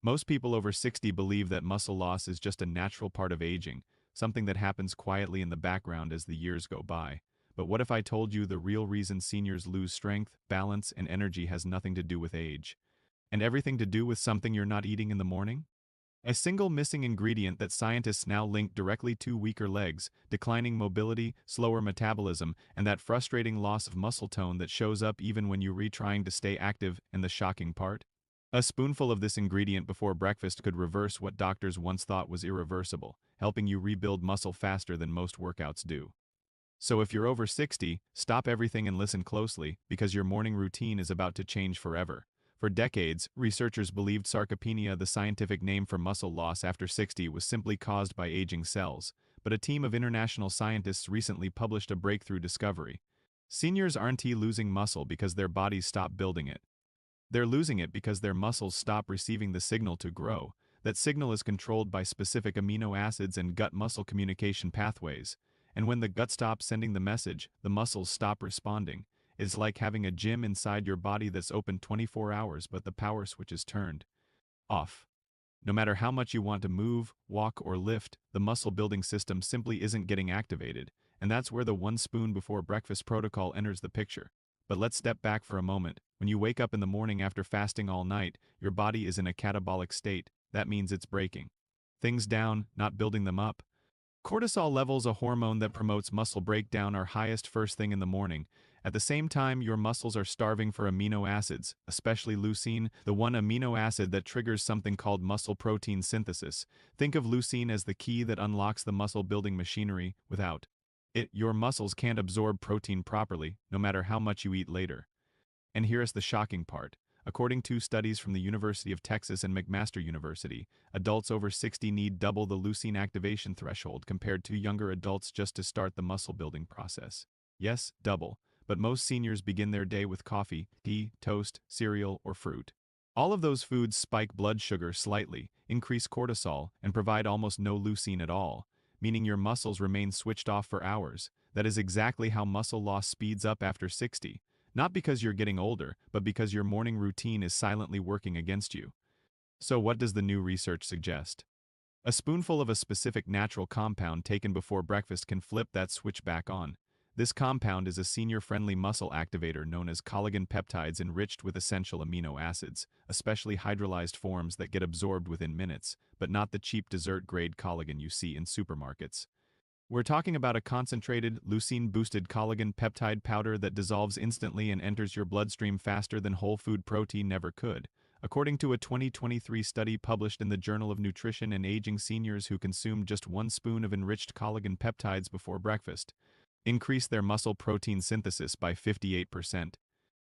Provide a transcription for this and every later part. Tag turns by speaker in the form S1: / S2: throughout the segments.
S1: Most people over 60 believe that muscle loss is just a natural part of aging, something that happens quietly in the background as the years go by. But what if I told you the real reason seniors lose strength, balance, and energy has nothing to do with age, and everything to do with something you're not eating in the morning? A single missing ingredient that scientists now link directly to weaker legs, declining mobility, slower metabolism, and that frustrating loss of muscle tone that shows up even when you're retrying to stay active. And the shocking part? A spoonful of this ingredient before breakfast could reverse what doctors once thought was irreversible, helping you rebuild muscle faster than most workouts do. So if you're over 60, stop everything and listen closely, because your morning routine is about to change forever. For decades, researchers believed sarcopenia, the scientific name for muscle loss after 60, was simply caused by aging cells, but a team of international scientists recently published a breakthrough discovery. Seniors aren't losing muscle because their bodies stop building it. They're losing it because their muscles stop receiving the signal to grow. That signal is controlled by specific amino acids and gut-muscle communication pathways. And when the gut stops sending the message, the muscles stop responding. It's like having a gym inside your body that's open 24 hours, but the power switch is turned off. No matter how much you want to move, walk, or lift, the muscle-building system simply isn't getting activated, and that's where the one spoon before breakfast protocol enters the picture. But let's step back for a moment. When you wake up in the morning after fasting all night, your body is in a catabolic state. That means it's breaking things down, not building them up. Cortisol levels, a hormone that promotes muscle breakdown, are highest first thing in the morning. At the same time, your muscles are starving for amino acids, especially leucine, the one amino acid that triggers something called muscle protein synthesis. Think of leucine as the key that unlocks the muscle-building machinery. Without it, your muscles can't absorb protein properly, no matter how much you eat later. And here's the shocking part. According to studies from the University of Texas and McMaster University, adults over 60 need double the leucine activation threshold compared to younger adults just to start the muscle-building process. Yes, double. But most seniors begin their day with coffee, tea, toast, cereal, or fruit. All of those foods spike blood sugar slightly, increase cortisol, and provide almost no leucine at all, meaning your muscles remain switched off for hours. That is exactly how muscle loss speeds up after 60. Not because you're getting older, but because your morning routine is silently working against you. So what does the new research suggest? A spoonful of a specific natural compound taken before breakfast can flip that switch back on. This compound is a senior-friendly muscle activator known as collagen peptides, enriched with essential amino acids, especially hydrolyzed forms that get absorbed within minutes, but not the cheap dessert-grade collagen you see in supermarkets. We're talking about a concentrated, leucine-boosted collagen peptide powder that dissolves instantly and enters your bloodstream faster than whole food protein never could. According to a 2023 study published in the Journal of Nutrition and Aging, seniors who consumed just one spoon of enriched collagen peptides before breakfast increased their muscle protein synthesis by 58%,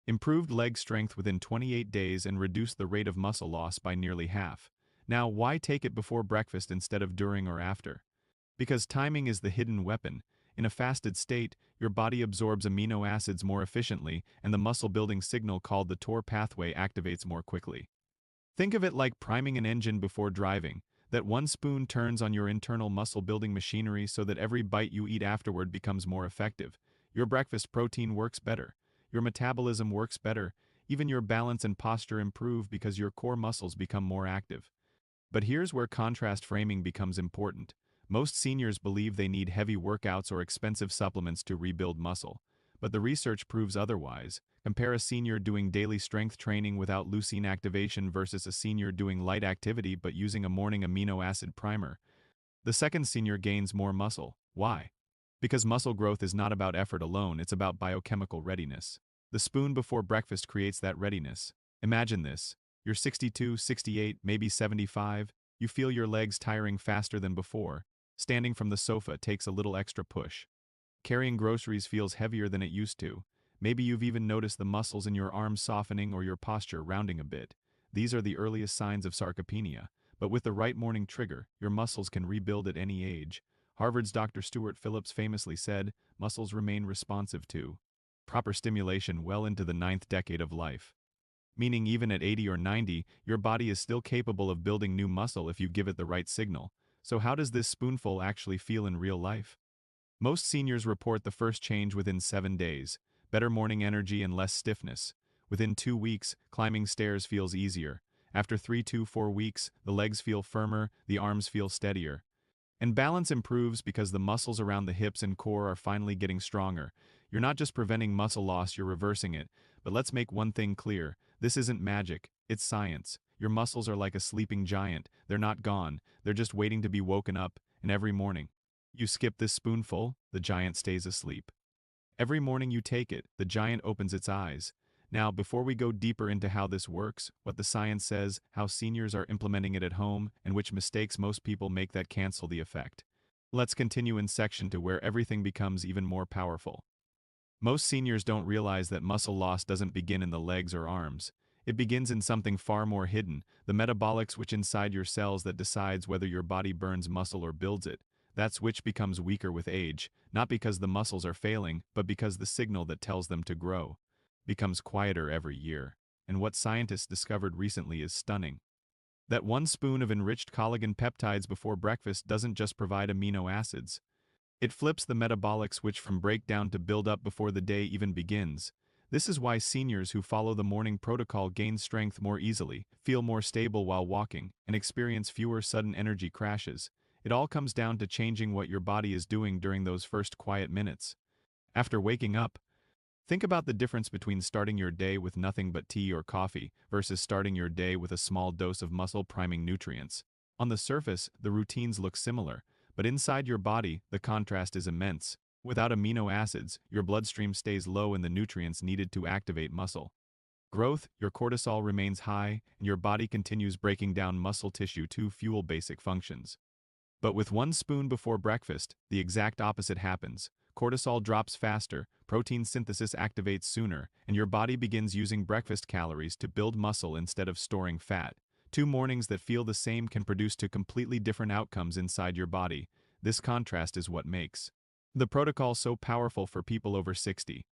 S1: improved leg strength within 28 days, and reduced the rate of muscle loss by nearly half. Now, why take it before breakfast instead of during or after? Because timing is the hidden weapon. In a fasted state, your body absorbs amino acids more efficiently, and the muscle-building signal called the TOR pathway activates more quickly. Think of it like priming an engine before driving. That one spoon turns on your internal muscle-building machinery so that every bite you eat afterward becomes more effective. Your breakfast protein works better. Your metabolism works better. Even your balance and posture improve because your core muscles become more active. But here's where contrast framing becomes important. Most seniors believe they need heavy workouts or expensive supplements to rebuild muscle. But the research proves otherwise. Compare a senior doing daily strength training without leucine activation versus a senior doing light activity but using a morning amino acid primer. The second senior gains more muscle. Why? Because muscle growth is not about effort alone, it's about biochemical readiness. The spoon before breakfast creates that readiness. Imagine this. You're 62, 68, maybe 75. You feel your legs tiring faster than before. Standing from the sofa takes a little extra push. Carrying groceries feels heavier than it used to. Maybe you've even noticed the muscles in your arms softening or your posture rounding a bit. These are the earliest signs of sarcopenia. But with the right morning trigger, your muscles can rebuild at any age. Harvard's Dr. Stuart Phillips famously said, "Muscles remain responsive to proper stimulation well into the 9th decade of life." Meaning even at 80 or 90, your body is still capable of building new muscle if you give it the right signal. So how does this spoonful actually feel in real life? Most seniors report the first change within 7 days. Better morning energy and less stiffness. Within 2 weeks, climbing stairs feels easier. After 3 to 4 weeks, the legs feel firmer, the arms feel steadier. And balance improves because the muscles around the hips and core are finally getting stronger. You're not just preventing muscle loss, you're reversing it. But let's make one thing clear. This isn't magic, it's science. Your muscles are like a sleeping giant. They're not gone, they're just waiting to be woken up, and every morning you skip this spoonful, the giant stays asleep. Every morning you take it, the giant opens its eyes. Now, before we go deeper into how this works, what the science says, how seniors are implementing it at home, and which mistakes most people make that cancel the effect, let's continue in section 2 where everything becomes even more powerful. Most seniors don't realize that muscle loss doesn't begin in the legs or arms. It begins in something far more hidden, the metabolic switch inside your cells that decides whether your body burns muscle or builds it. That switch becomes weaker with age, not because the muscles are failing, but because the signal that tells them to grow becomes quieter every year. And what scientists discovered recently is stunning. That one spoon of enriched collagen peptides before breakfast doesn't just provide amino acids. It flips the metabolic switch from breakdown to build up before the day even begins. This is why seniors who follow the morning protocol gain strength more easily, feel more stable while walking, and experience fewer sudden energy crashes. It all comes down to changing what your body is doing during those first quiet minutes. After waking up, think about the difference between starting your day with nothing but tea or coffee versus starting your day with a small dose of muscle-priming nutrients. On the surface, the routines look similar, but inside your body, the contrast is immense. Without amino acids, your bloodstream stays low in the nutrients needed to activate muscle growth, your cortisol remains high, and your body continues breaking down muscle tissue to fuel basic functions. But with one spoon before breakfast, the exact opposite happens. Cortisol drops faster, protein synthesis activates sooner, and your body begins using breakfast calories to build muscle instead of storing fat. Two mornings that feel the same can produce two completely different outcomes inside your body. This contrast is what makes the protocol so powerful for people over 60.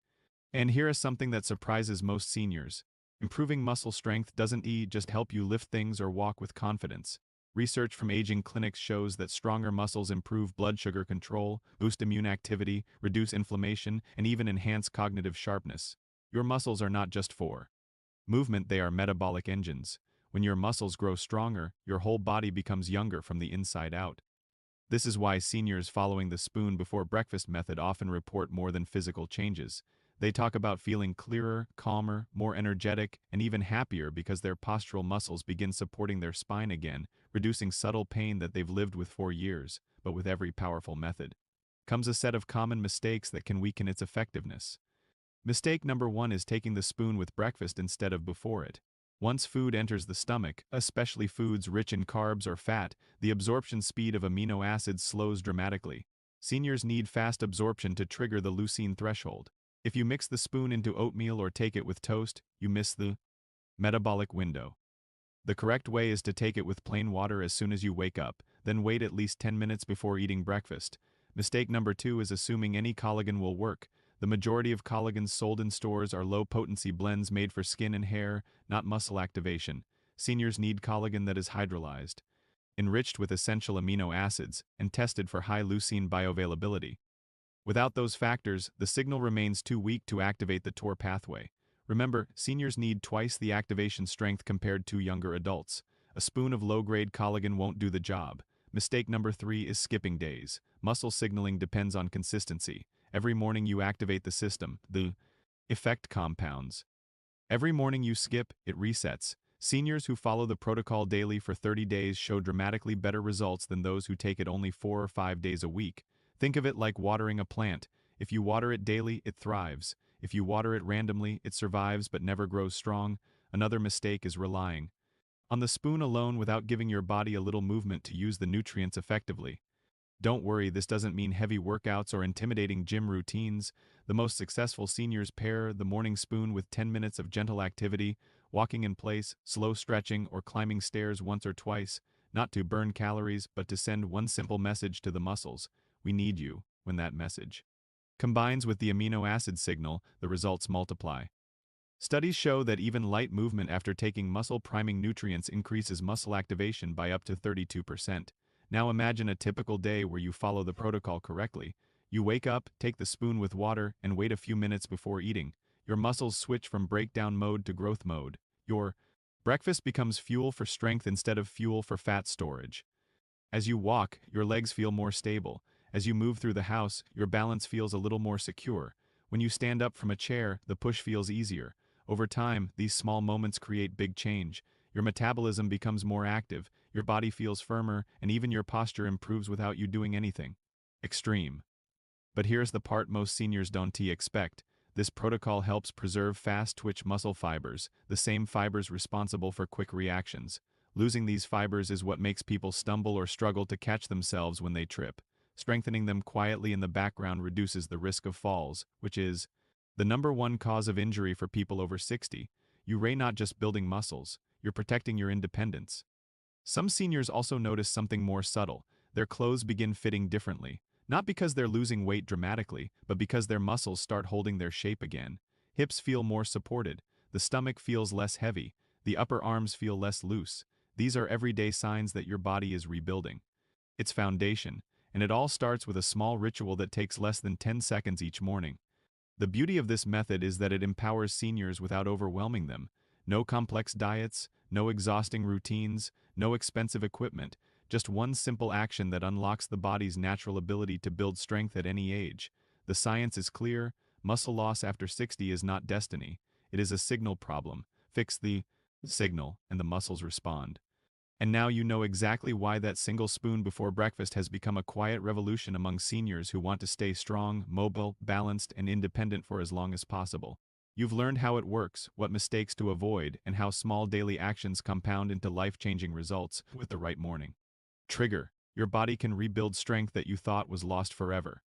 S1: And here is something that surprises most seniors. Improving muscle strength doesn't just help you lift things or walk with confidence. Research from aging clinics shows that stronger muscles improve blood sugar control, boost immune activity, reduce inflammation, and even enhance cognitive sharpness. Your muscles are not just for movement, they are metabolic engines. When your muscles grow stronger, your whole body becomes younger from the inside out. This is why seniors following the spoon before breakfast method often report more than physical changes. They talk about feeling clearer, calmer, more energetic, and even happier because their postural muscles begin supporting their spine again, reducing subtle pain that they've lived with for years. But with every powerful method comes a set of common mistakes that can weaken its effectiveness. Mistake number 1 is taking the spoon with breakfast instead of before it. Once food enters the stomach, especially foods rich in carbs or fat, the absorption speed of amino acids slows dramatically. Seniors need fast absorption to trigger the leucine threshold. If you mix the spoon into oatmeal or take it with toast, you miss the metabolic window. The correct way is to take it with plain water as soon as you wake up, then wait at least 10 minutes before eating breakfast. Mistake number 2 is assuming any collagen will work. The majority of collagens sold in stores are low-potency blends made for skin and hair, not muscle activation. Seniors need collagen that is hydrolyzed, enriched with essential amino acids, and tested for high leucine bioavailability. Without those factors, the signal remains too weak to activate the TOR pathway. Remember, seniors need twice the activation strength compared to younger adults. A spoon of low-grade collagen won't do the job. Mistake number 3 is skipping days. Muscle signaling depends on consistency. Every morning you activate the system, the effect compounds. Every morning you skip, it resets. Seniors who follow the protocol daily for 30 days show dramatically better results than those who take it only 4 or 5 days a week. Think of it like watering a plant. If you water it daily, it thrives. If you water it randomly, it survives but never grows strong. Another mistake is relying on the spoon alone without giving your body a little movement to use the nutrients effectively. Don't worry, this doesn't mean heavy workouts or intimidating gym routines. The most successful seniors pair the morning spoon with 10 minutes of gentle activity, walking in place, slow stretching, or climbing stairs once or twice, not to burn calories, but to send one simple message to the muscles: we need you. When that message combines with the amino acid signal, the results multiply. Studies show that even light movement after taking muscle-priming nutrients increases muscle activation by up to 32%. Now imagine a typical day where you follow the protocol correctly. You wake up, take the spoon with water, and wait a few minutes before eating. Your muscles switch from breakdown mode to growth mode. Your Breakfast becomes fuel for strength instead of fuel for fat storage. As you walk, your legs feel more stable. As you move through the house, your balance feels a little more secure. When you stand up from a chair, the push feels easier. Over time, these small moments create big change. Your metabolism becomes more active, your body feels firmer, and even your posture improves without you doing anything. Extreme. But here's the part most seniors don't expect. This protocol helps preserve fast-twitch muscle fibers, the same fibers responsible for quick reactions. Losing these fibers is what makes people stumble or struggle to catch themselves when they trip. Strengthening them quietly in the background reduces the risk of falls, which is the #1 cause of injury for people over 60. You're not just building muscles, you're protecting your independence. Some seniors also notice something more subtle. Their clothes begin fitting differently. Not because they're losing weight dramatically, but because their muscles start holding their shape again. Hips feel more supported. The stomach feels less heavy. The upper arms feel less loose. These are everyday signs that your body is rebuilding. It's foundation, and it all starts with a small ritual that takes less than 10 seconds each morning. The beauty of this method is that it empowers seniors without overwhelming them. No complex diets, no exhausting routines, no expensive equipment, just one simple action that unlocks the body's natural ability to build strength at any age. The science is clear: muscle loss after 60 is not destiny. It is a signal problem. Fix the signal, and the muscles respond. And now you know exactly why that single spoon before breakfast has become a quiet revolution among seniors who want to stay strong, mobile, balanced, and independent for as long as possible. You've learned how it works, what mistakes to avoid, and how small daily actions compound into life-changing results with the right morning trigger. Your body can rebuild strength that you thought was lost forever.